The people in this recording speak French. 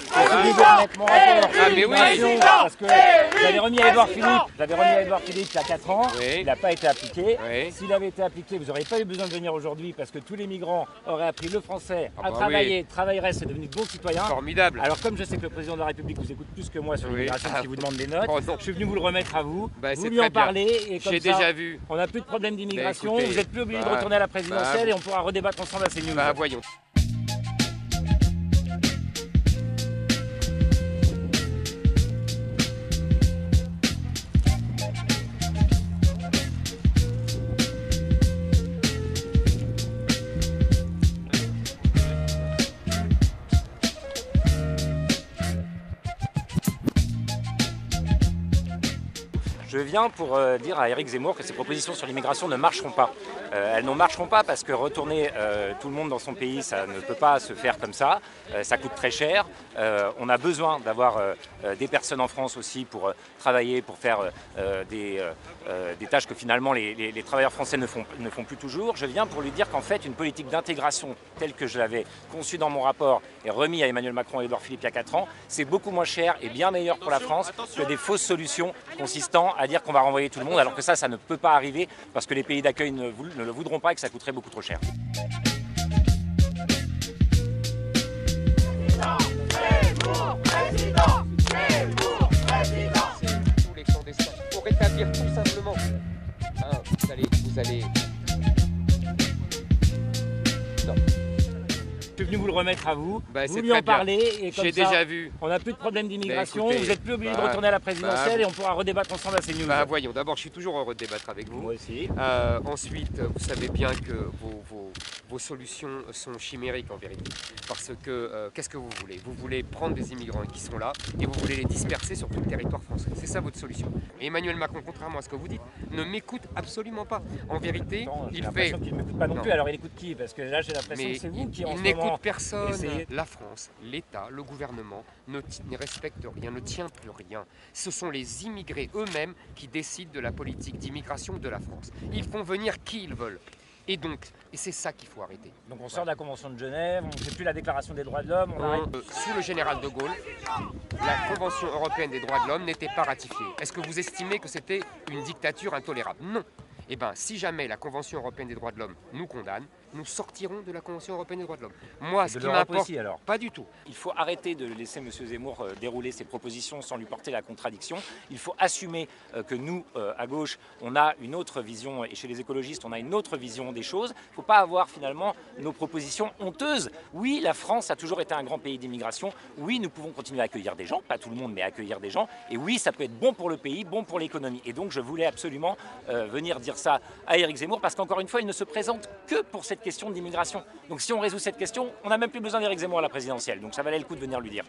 Mettre mon rapport mais oui. parce que j'avais remis à Édouard Philippe il y a 4 ans, Oui. il n'a pas été appliqué. Oui. S'il avait été appliqué, vous n'auriez pas eu besoin de venir aujourd'hui parce que tous les migrants auraient appris le français, Ah à bah travailler, travailleraient, c'est devenu de bons citoyens. Formidable. Alors comme je sais que le président de la République vous écoute plus que moi sur l'immigration, Ah. qui vous demande des notes, Oh non. je suis venu vous le remettre à vous, Bah, vous c'est lui en très bien. parler et comme J'ai ça, déjà vu. on n'a plus de problème d'immigration, écoutez, vous n'êtes plus obligé de retourner à la présidentielle et on pourra redébattre ensemble à ces news. Bah voyons. Je viens pour dire à Éric Zemmour que ses propositions sur l'immigration ne marcheront pas. Elles ne marcheront pas parce que retourner tout le monde dans son pays, ça ne peut pas se faire comme ça. Ça coûte très cher. On a besoin d'avoir des personnes en France aussi pour travailler, pour faire des tâches que finalement les travailleurs français ne font plus toujours. Je viens pour lui dire qu'en fait, une politique d'intégration telle que je l'avais conçue dans mon rapport et remis à Emmanuel Macron et Édouard Philippe il y a 4 ans, c'est beaucoup moins cher et bien meilleur pour la France que des fausses solutions consistant à dire qu'on va renvoyer tout le monde, alors que ça ne peut pas arriver parce que les pays d'accueil ne le voudront pas et que ça coûterait beaucoup trop cher. Tous les clandestins. Pour rétablir tout simplement. Hein, vous allez. Non. Je suis venu vous le remettre à vous, Bah, vous c'est lui en très bien. parler et comme J'ai ça, déjà vu. on n'a plus de problème d'immigration, écoutez, vous n'êtes plus obligé de retourner à la présidentielle et on pourra redébattre ensemble à ces news. Bah voyons, d'abord je suis toujours heureux de débattre avec vous. Moi aussi. Ensuite, vous savez bien que vos solutions sont chimériques en vérité. Parce que, qu'est-ce que vous voulez? Vous voulez prendre des immigrants qui sont là et vous voulez les disperser sur tout le territoire français. C'est ça votre solution. Et Emmanuel Macron, contrairement à ce que vous dites, ne m'écoute absolument pas. En vérité, J'ai il fait... l'impression qu'il ne m'écoute pas non Non. plus, alors il écoute qui? Parce que là j'ai l'impression Mais que c'est vous qui en il ce n'écoute moment... personne. essayez. La France, l'État, le gouvernement ne respecte rien, ne tient plus rien. Ce sont les immigrés eux-mêmes qui décident de la politique d'immigration de la France. Ils font venir qui ils veulent. Et c'est ça qu'il faut arrêter. Donc on sort de la Convention de Genève, on ne fait plus la Déclaration des droits de l'homme, on arrête... Sous le général de Gaulle, la Convention européenne des droits de l'homme n'était pas ratifiée. Est-ce que vous estimez que c'était une dictature intolérable? Non. Eh bien, si jamais la Convention européenne des droits de l'homme nous condamne, nous sortirons de la Convention européenne des droits de l'homme. Moi, ce qui m'importe, aussi, alors. pas du tout. Il faut arrêter de laisser M. Zemmour dérouler ses propositions sans lui porter la contradiction. Il faut assumer que nous, à gauche, on a une autre vision, et chez les écologistes, on a une autre vision des choses. Il ne faut pas avoir finalement nos propositions honteuses. Oui, la France a toujours été un grand pays d'immigration. Oui, nous pouvons continuer à accueillir des gens, pas tout le monde, mais accueillir des gens. Et oui, ça peut être bon pour le pays, bon pour l'économie. Et donc, je voulais absolument venir dire ça à Éric Zemmour, parce qu'encore une fois, il ne se présente que pour cette question d'immigration. Donc si on résout cette question, on n'a même plus besoin d'Éric Zemmour à la présidentielle. Donc ça valait le coup de venir lui dire.